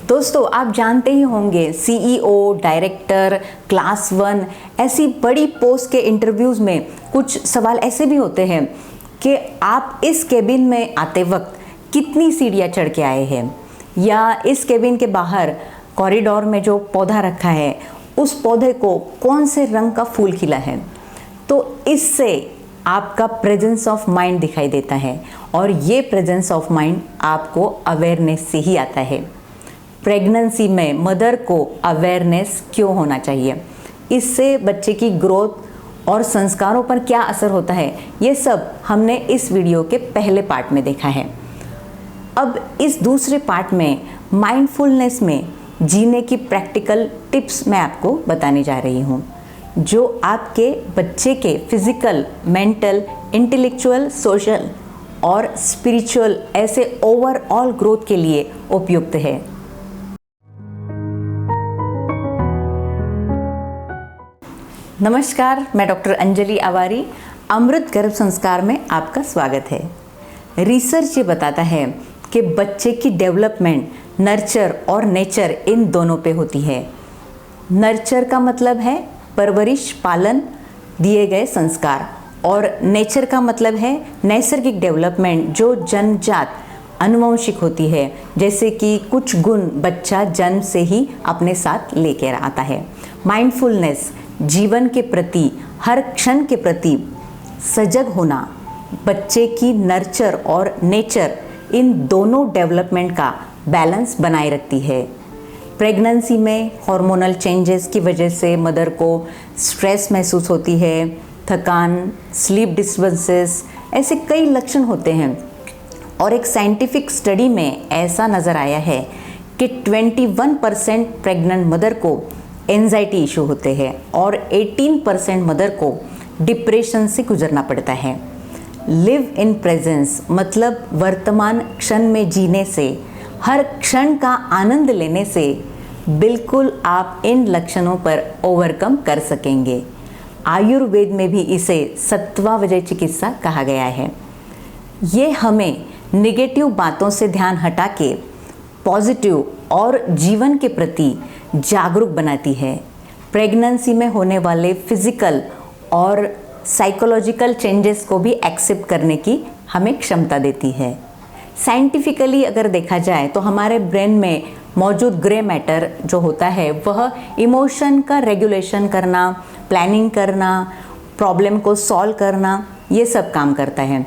दोस्तों, आप जानते ही होंगे सीईओ, डायरेक्टर, क्लास 1 ऐसी बड़ी पोस्ट के इंटरव्यूज़ में कुछ सवाल ऐसे भी होते हैं कि आप इस केबिन में आते वक्त कितनी सीढ़ियाँ चढ़ के आए हैं, या इस केबिन के बाहर कॉरिडोर में जो पौधा रखा है उस पौधे को कौन से रंग का फूल खिला है। तो इससे आपका प्रेजेंस ऑफ माइंड दिखाई देता है, और ये प्रेजेंस ऑफ माइंड आपको अवेयरनेस से ही आता है। प्रेगनेंसी में मदर को अवेयरनेस क्यों होना चाहिए, इससे बच्चे की ग्रोथ और संस्कारों पर क्या असर होता है, ये सब हमने इस वीडियो के पहले पार्ट में देखा है। अब इस दूसरे पार्ट में माइंडफुलनेस में जीने की प्रैक्टिकल टिप्स मैं आपको बताने जा रही हूँ, जो आपके बच्चे के फिजिकल, मेंटल, इंटेलेक्चुअल, सोशल और स्पिरिचुअल ऐसे ओवरऑल ग्रोथ के लिए उपयुक्त है। नमस्कार, मैं डॉक्टर अंजलि आवारी। अमृत गर्भ संस्कार में आपका स्वागत है। रिसर्च ये बताता है कि बच्चे की डेवलपमेंट नर्चर और नेचर इन दोनों पे होती है। नर्चर का मतलब है परवरिश, पालन, दिए गए संस्कार, और नेचर का मतलब है नैसर्गिक डेवलपमेंट जो जन्मजात अनुवांशिक होती है, जैसे कि कुछ गुण बच्चा जन्म से ही अपने साथ लेकर आता है। माइंडफुलनेस जीवन के प्रति, हर क्षण के प्रति सजग होना, बच्चे की नर्चर और नेचर इन दोनों डेवलपमेंट का बैलेंस बनाए रखती है। प्रेगनेंसी में हार्मोनल चेंजेस की वजह से मदर को स्ट्रेस महसूस होती है, थकान, स्लीप डिस्टर्बेंसेस, ऐसे कई लक्षण होते हैं। और एक साइंटिफिक स्टडी में ऐसा नज़र आया है कि 21% प्रेग्नेंट मदर को एंजाइटी इशू होते हैं और 18% मदर को डिप्रेशन से गुजरना पड़ता है। लिव इन प्रेजेंस मतलब वर्तमान क्षण में जीने से, हर क्षण का आनंद लेने से बिल्कुल आप इन लक्षणों पर ओवरकम कर सकेंगे। आयुर्वेद में भी इसे सत्वावजय चिकित्सा कहा गया है। ये हमें नेगेटिव बातों से ध्यान हटा के पॉजिटिव और जीवन के प्रति जागरूक बनाती है। प्रेगनेंसी में होने वाले फिजिकल और साइकोलॉजिकल चेंजेस को भी एक्सेप्ट करने की हमें क्षमता देती है। साइंटिफिकली अगर देखा जाए तो हमारे ब्रेन में मौजूद ग्रे मैटर जो होता है वह इमोशन का रेगुलेशन करना, प्लानिंग करना, प्रॉब्लम को सॉल्व करना, ये सब काम करता है।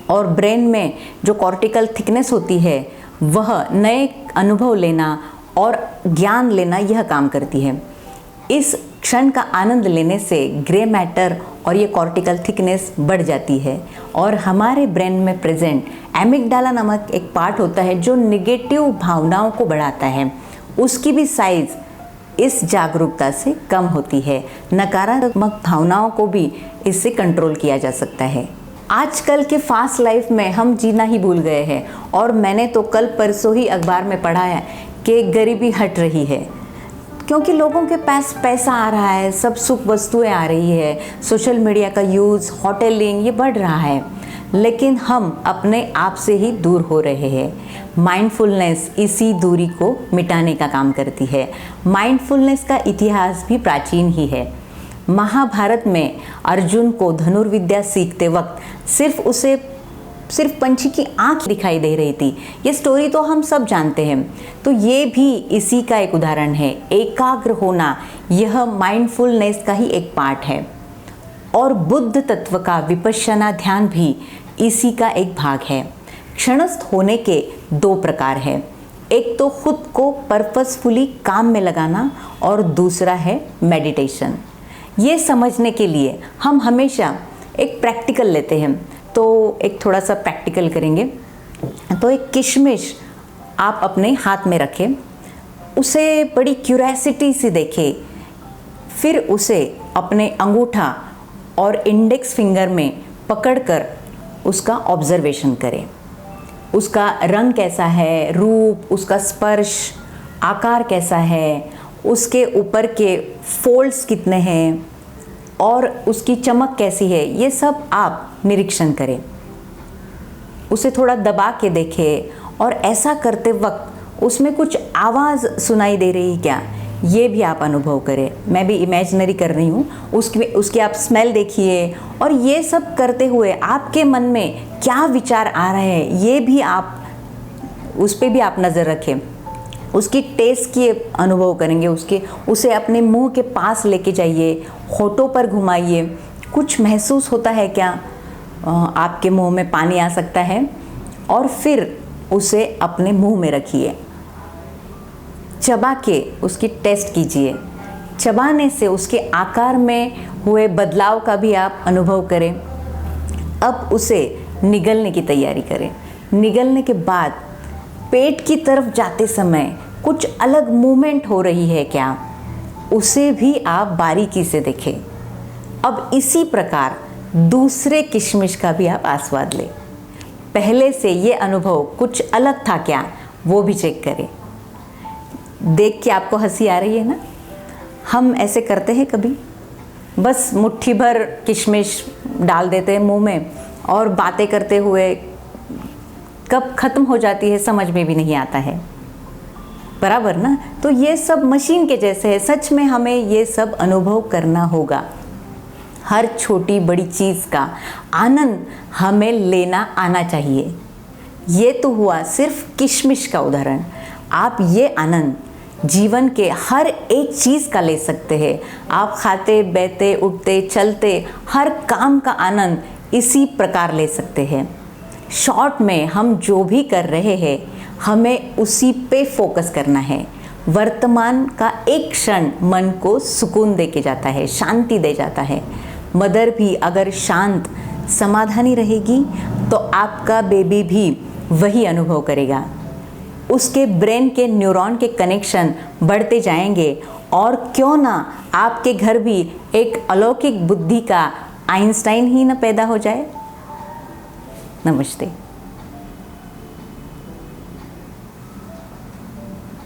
और ब्रेन में जो कॉर्टिकल थिकनेस होती है वह नए अनुभव लेना और ज्ञान लेना, यह काम करती है। इस क्षण का आनंद लेने से ग्रे मैटर और ये कॉर्टिकल थिकनेस बढ़ जाती है, और हमारे ब्रेन में प्रेजेंट एमिगडाला नामक एक पार्ट होता है जो नेगेटिव भावनाओं को बढ़ाता है, उसकी भी साइज इस जागरूकता से कम होती है। नकारात्मक भावनाओं को भी इससे कंट्रोल किया जा सकता है। आजकल के फास्ट लाइफ में हम जीना ही भूल गए हैं, और मैंने तो कल परसों ही अखबार में पढ़ा है कि गरीबी हट रही है, क्योंकि लोगों के पास पैसा आ रहा है, सब सुख वस्तुएं आ रही है, सोशल मीडिया का यूज़, होटलिंग, ये बढ़ रहा है, लेकिन हम अपने आप से ही दूर हो रहे हैं। माइंडफुलनेस इसी दूरी को मिटाने का काम करती है। माइंडफुलनेस का इतिहास भी प्राचीन ही है। महाभारत में अर्जुन को धनुर्विद्या सीखते वक्त सिर्फ पंछी की आंख दिखाई दे रही थी। ये स्टोरी तो हम सब जानते हैं। तो ये भी इसी का एक उदाहरण है। एकाग्र होना यह माइंडफुलनेस का ही एक पार्ट है। और बुद्ध तत्व का विपश्यना ध्यान भी इसी का एक भाग है। क्षणस्थ होने के दो प्रकार है, एक तो खुद को पर्पसफुली काम में लगाना, और दूसरा है मेडिटेशन। ये समझने के लिए हम हमेशा एक प्रैक्टिकल लेते हैं, तो एक थोड़ा सा प्रैक्टिकल करेंगे। तो एक किशमिश आप अपने हाथ में रखें, उसे बड़ी क्यूरियोसिटी से देखें, फिर उसे अपने अंगूठा और इंडेक्स फिंगर में पकड़कर उसका ऑब्जर्वेशन करें। उसका रंग कैसा है, रूप, उसका स्पर्श, आकार कैसा है, उसके ऊपर के फोल्ड्स कितने हैं और उसकी चमक कैसी है, ये सब आप निरीक्षण करें। उसे थोड़ा दबा के देखें, और ऐसा करते वक्त उसमें कुछ आवाज़ सुनाई दे रही क्या, ये भी आप अनुभव करें। मैं भी इमेजिनरी कर रही हूँ, उसकी आप स्मेल देखिए, और ये सब करते हुए आपके मन में क्या विचार आ रहे हैं ये भी आप उस पर भी आप नज़र रखें। उसकी टेस्ट की अनुभव करेंगे, उसे अपने मुंह के पास लेके जाइए, होठों पर घुमाइए, कुछ महसूस होता है क्या, आपके मुंह में पानी आ सकता है, और फिर उसे अपने मुंह में रखिए, चबा के उसकी टेस्ट कीजिए। चबाने से उसके आकार में हुए बदलाव का भी आप अनुभव करें। अब उसे निगलने की तैयारी करें। निगलने के बाद पेट की तरफ जाते समय कुछ अलग मूवमेंट हो रही है क्या, उसे भी आप बारीकी से देखें। अब इसी प्रकार दूसरे किशमिश का भी आप आस्वाद लें। पहले से ये अनुभव कुछ अलग था क्या, वो भी चेक करें। देख के आपको हंसी आ रही है ना, हम ऐसे करते हैं कभी, बस मुट्ठी भर किशमिश डाल देते हैं मुंह में और बातें करते हुए कब ख़त्म हो जाती है समझ में भी नहीं आता है, बराबर ना। तो ये सब मशीन के जैसे है। सच में हमें ये सब अनुभव करना होगा। हर छोटी बड़ी चीज़ का आनंद हमें लेना आना चाहिए। ये तो हुआ सिर्फ किशमिश का उदाहरण। आप ये आनंद जीवन के हर एक चीज़ का ले सकते हैं। आप खाते बैठते उठते चलते हर काम का आनंद इसी प्रकार ले सकते हैं। शॉर्ट में हम जो भी कर रहे हैं हमें उसी पे फोकस करना है। वर्तमान का एक क्षण मन को सुकून दे के जाता है, शांति दे जाता है। मदर भी अगर शांत समाधानी रहेगी तो आपका बेबी भी वही अनुभव करेगा। उसके ब्रेन के न्यूरॉन के कनेक्शन बढ़ते जाएंगे, और क्यों ना आपके घर भी एक अलौकिक बुद्धि का आइंस्टाइन ही न पैदा हो जाए। नमस्ते।